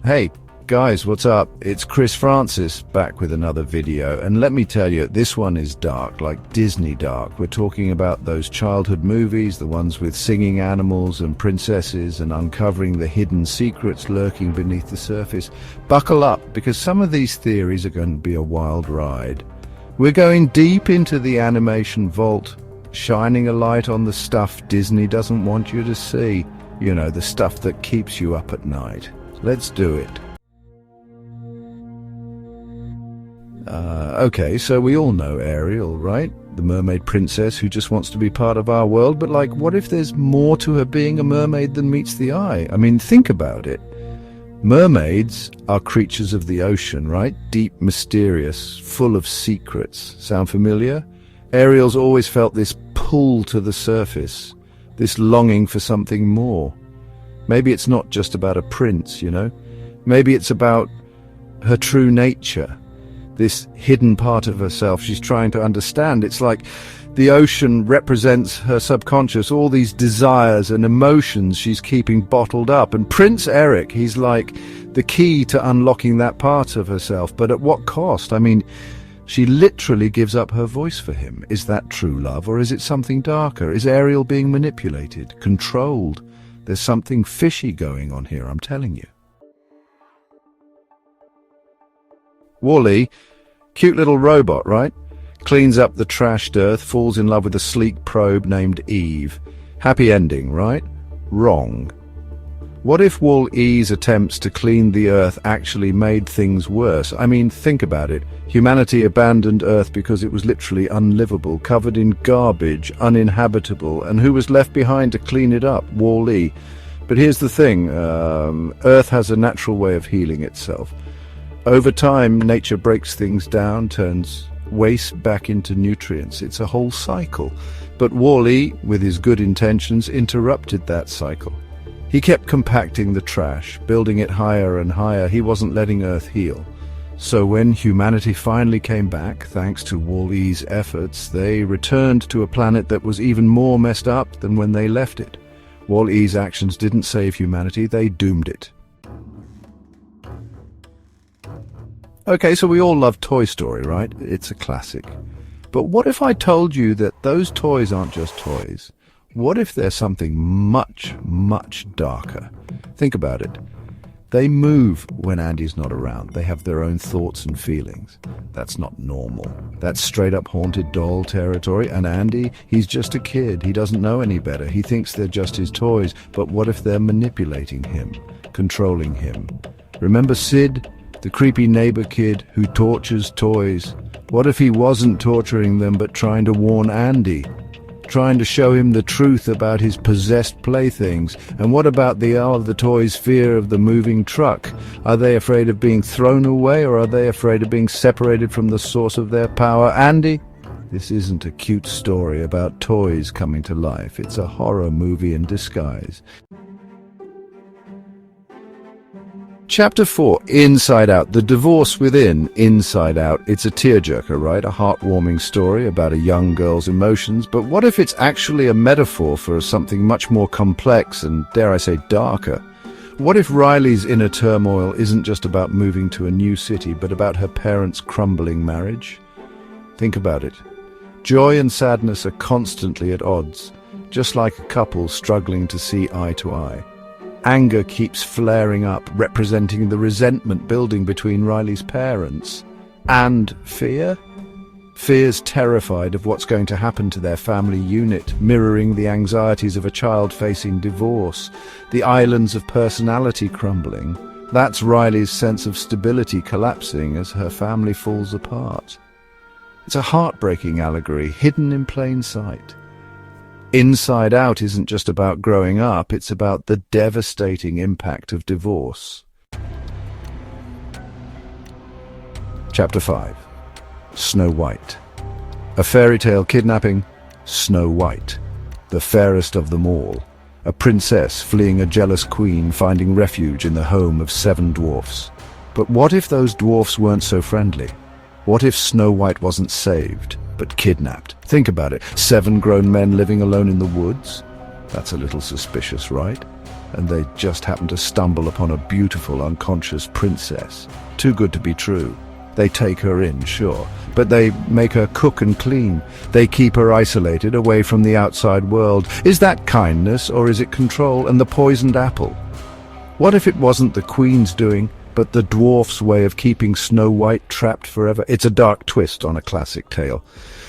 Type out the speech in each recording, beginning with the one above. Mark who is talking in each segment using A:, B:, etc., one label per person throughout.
A: Hey guys, what's up? It's Chris Francis back with another video, and let me tell you, this one is dark, like Disney dark. We're talking about those childhood movies, the ones with singing animals and princesses and uncovering the hidden secrets lurking beneath the surface. Buckle up, because some of these theories are going to be a wild ride. We're going deep into the animation vault, shining a light on the stuff Disney doesn't want you to see. You know, the stuff that keeps you up at night. Let's do it. Okay, so we all know Ariel, right? The mermaid princess who just wants to be part of our world, but like, what if there's more to her being a mermaid than meets the eye? I mean, think about it. Mermaids are creatures of the ocean, right? Deep, mysterious, full of secrets. Sound familiar? Ariel's always felt this pull to the surface, this longing for something more. Maybe it's not just about a prince, you know? Maybe it's about her true nature, this hidden part of herself she's trying to understand. It's like the ocean represents her subconscious, all these desires and emotions she's keeping bottled up. And Prince Eric, he's like the key to unlocking that part of herself. But at what cost? I mean, she literally gives up her voice for him. Is that true love, or is it something darker? Is Ariel being manipulated, controlled? There's something fishy going on here, I'm telling you. Wall-E, cute little robot, right? Cleans up the trashed earth, falls in love with a sleek probe named Eve. Happy ending, right? Wrong. What if Wall-E's attempts to clean the earth actually made things worse? I mean, think about it. Humanity abandoned Earth because it was literally unlivable, covered in garbage, uninhabitable, and who was left behind to clean it up? Wall-E. But here's the thing, Earth has a natural way of healing itself. Over time, nature breaks things down, turns waste back into nutrients. It's a whole cycle. But Wall-E, with his good intentions, interrupted that cycle. He kept compacting the trash, building it higher and higher. He wasn't letting Earth heal. So when humanity finally came back, thanks to Wall-E's efforts, they returned to a planet that was even more messed up than when they left it. Wall-E's actions didn't save humanity, they doomed it. Okay, so we all love Toy Story, right? It's a classic. But what if I told you that those toys aren't just toys? What if there's something much, much darker? Think about it. They move when Andy's not around. They have their own thoughts and feelings. That's not normal. That's straight up haunted doll territory. And Andy, he's just a kid. He doesn't know any better. He thinks they're just his toys. But what if they're manipulating him, controlling him? Remember Sid, the creepy neighbor kid who tortures toys? What if he wasn't torturing them but trying to warn Andy? Trying to show him the truth about his possessed playthings? And what about the toys' fear of the moving truck? Are they afraid of being thrown away, or are they afraid of being separated from the source of their power? Andy, this isn't a cute story about toys coming to life. It's a horror movie in disguise. Chapter 4, Inside Out. The divorce within, Inside Out. It's a tearjerker, right? A heartwarming story about a young girl's emotions. But what if it's actually a metaphor for something much more complex and, dare I say, darker? What if Riley's inner turmoil isn't just about moving to a new city, but about her parents' crumbling marriage? Think about it. Joy and sadness are constantly at odds, just like a couple struggling to see eye to eye. Anger keeps flaring up, representing the resentment building between Riley's parents. And fear? Fear's terrified of what's going to happen to their family unit, mirroring the anxieties of a child facing divorce. The islands of personality crumbling. That's Riley's sense of stability collapsing as her family falls apart. It's a heartbreaking allegory, hidden in plain sight. Inside Out isn't just about growing up, it's about the devastating impact of divorce. Chapter 5, Snow White. A fairy tale kidnapping, Snow White, the fairest of them all. A princess fleeing a jealous queen, finding refuge in the home of 7 dwarfs. But what if those dwarfs weren't so friendly? What if Snow White wasn't saved, but kidnapped? Think about it. 7 grown men living alone in the woods? That's a little suspicious, right? and they just happen to stumble upon a beautiful, unconscious princess. Too good to be true. They take her in, sure, but they make her cook and clean. They keep her isolated, away from the outside world. Is that kindness, or is it control and the poisoned apple? What if it wasn't the Queen's doing, but the dwarf's way of keeping Snow White trapped forever? It's a dark twist on a classic tale.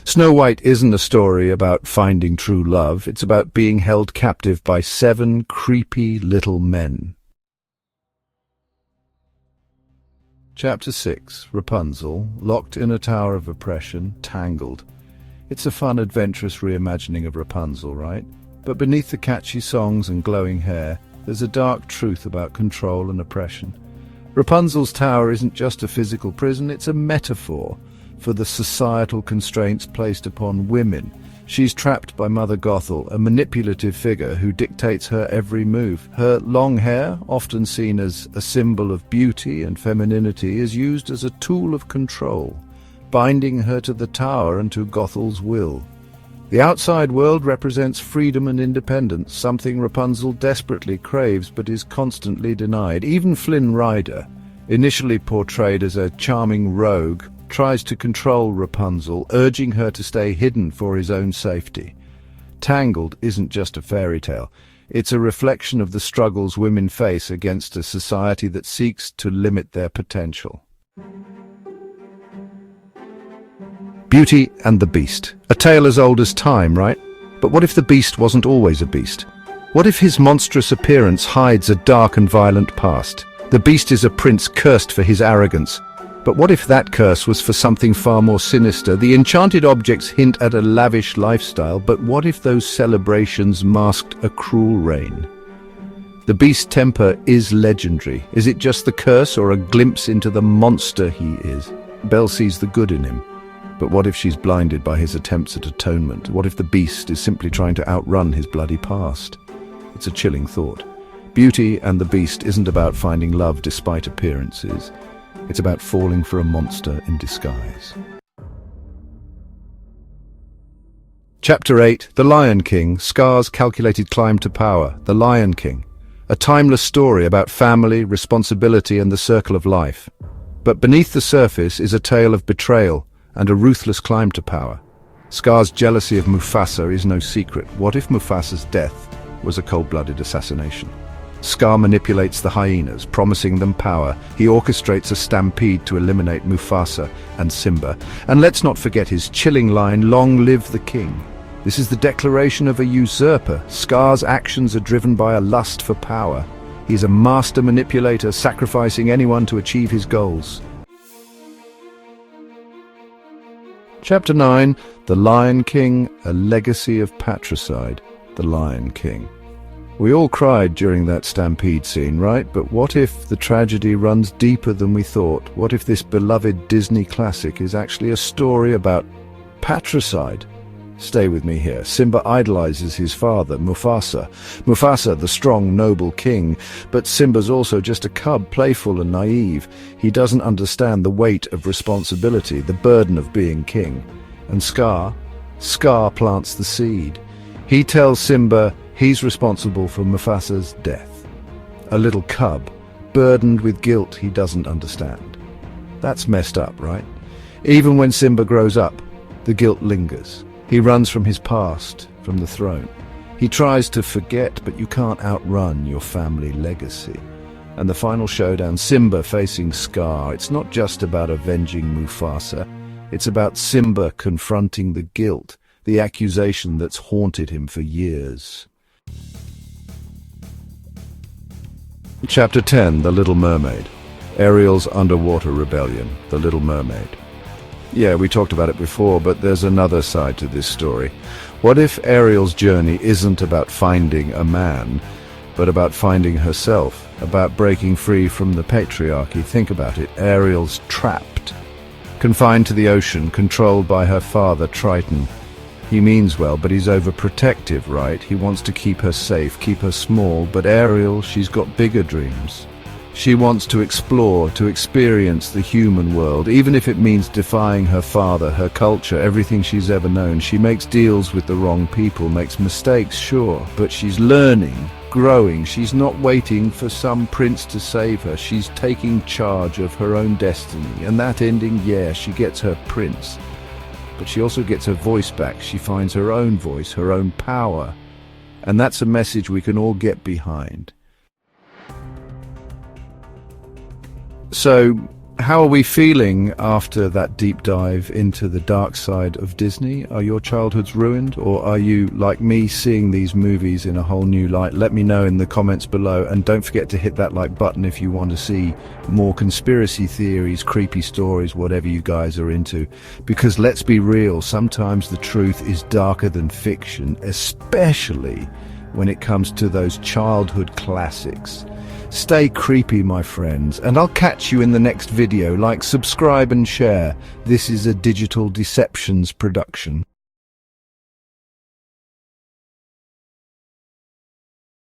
A: Snow White isn't a story about finding true love. It's about being held captive by 7 creepy little men. Chapter 6. Rapunzel, locked in a tower of oppression, tangled. It's a fun, adventurous reimagining of Rapunzel, right? But beneath the catchy songs and glowing hair, there's a dark truth about control and oppression. Rapunzel's tower isn't just a physical prison, it's a metaphor for the societal constraints placed upon women. She's trapped by Mother Gothel, a manipulative figure who dictates her every move. Her long hair, often seen as a symbol of beauty and femininity, is used as a tool of control, binding her to the tower and to Gothel's will. The outside world represents freedom and independence, something Rapunzel desperately craves but is constantly denied. Even Flynn Rider, initially portrayed as a charming rogue, tries to control Rapunzel, urging her to stay hidden for his own safety. Tangled isn't just a fairy tale. It's a reflection of the struggles women face against a society that seeks to limit their potential. Beauty and the Beast. A tale as old as time, right? But what if the Beast wasn't always a beast? What if his monstrous appearance hides a dark and violent past? The Beast is a prince cursed for his arrogance. But what if that curse was for something far more sinister? The enchanted objects hint at a lavish lifestyle, but what if those celebrations masked a cruel reign? The Beast's temper is legendary. Is it just the curse or a glimpse into the monster he is? Belle sees the good in him. But what if she's blinded by his attempts at atonement? What if the Beast is simply trying to outrun his bloody past? It's a chilling thought. Beauty and the Beast isn't about finding love despite appearances. It's about falling for a monster in disguise. Chapter 8. The Lion King, Scar's calculated climb to power. The Lion King. A timeless story about family, responsibility, and the circle of life. But beneath the surface is a tale of betrayal and a ruthless climb to power. Scar's jealousy of Mufasa is no secret. What if Mufasa's death was a cold-blooded assassination? Scar manipulates the hyenas, promising them power. He orchestrates a stampede to eliminate Mufasa and Simba. And let's not forget his chilling line, "Long live the king." This is the declaration of a usurper. Scar's actions are driven by a lust for power. He's a master manipulator, sacrificing anyone to achieve his goals. Chapter 9. The Lion King, a legacy of patricide. The Lion King. We all cried during that stampede scene, right? But what if the tragedy runs deeper than we thought? What if this beloved Disney classic is actually a story about patricide? Stay with me here. Simba idolizes his father, Mufasa. Mufasa, the strong, noble king. But Simba's also just a cub, playful and naive. He doesn't understand the weight of responsibility, the burden of being king. And Scar plants the seed. He tells Simba he's responsible for Mufasa's death. A little cub, burdened with guilt he doesn't understand. That's messed up, right? Even when Simba grows up, the guilt lingers. He runs from his past, from the throne. He tries to forget, but you can't outrun your family legacy. And the final showdown, Simba facing Scar, it's not just about avenging Mufasa. It's about Simba confronting the guilt, the accusation that's haunted him for years. Chapter 10. The Little Mermaid. Ariel's underwater rebellion. The Little Mermaid. Yeah, we talked about it before, but there's another side to this story. What if Ariel's journey isn't about finding a man, but about finding herself, about breaking free from the patriarchy? Think about it. Ariel's trapped, confined to the ocean, controlled by her father, Triton. He means well, but he's overprotective, right? He wants to keep her safe, keep her small, but Ariel, she's got bigger dreams. She wants to explore, to experience the human world, even if it means defying her father, her culture, everything she's ever known. She makes deals with the wrong people, makes mistakes, sure, but she's learning, growing. She's not waiting for some prince to save her. She's taking charge of her own destiny. And that ending, yeah, she gets her prince. But she also gets her voice back. She finds her own voice, her own power. And that's a message we can all get behind. So, how are we feeling after that deep dive into the dark side of Disney? Are your childhoods ruined, or are you, like me, seeing these movies in a whole new light? Let me know in the comments below, and don't forget to hit that like button if you want to see more conspiracy theories, creepy stories, whatever you guys are into. Because let's be real, sometimes the truth is darker than fiction, especially when it comes to those childhood classics. Stay creepy, my friends, and I'll catch you in the next video. Like, subscribe and share. This is a Digital Deceptions production.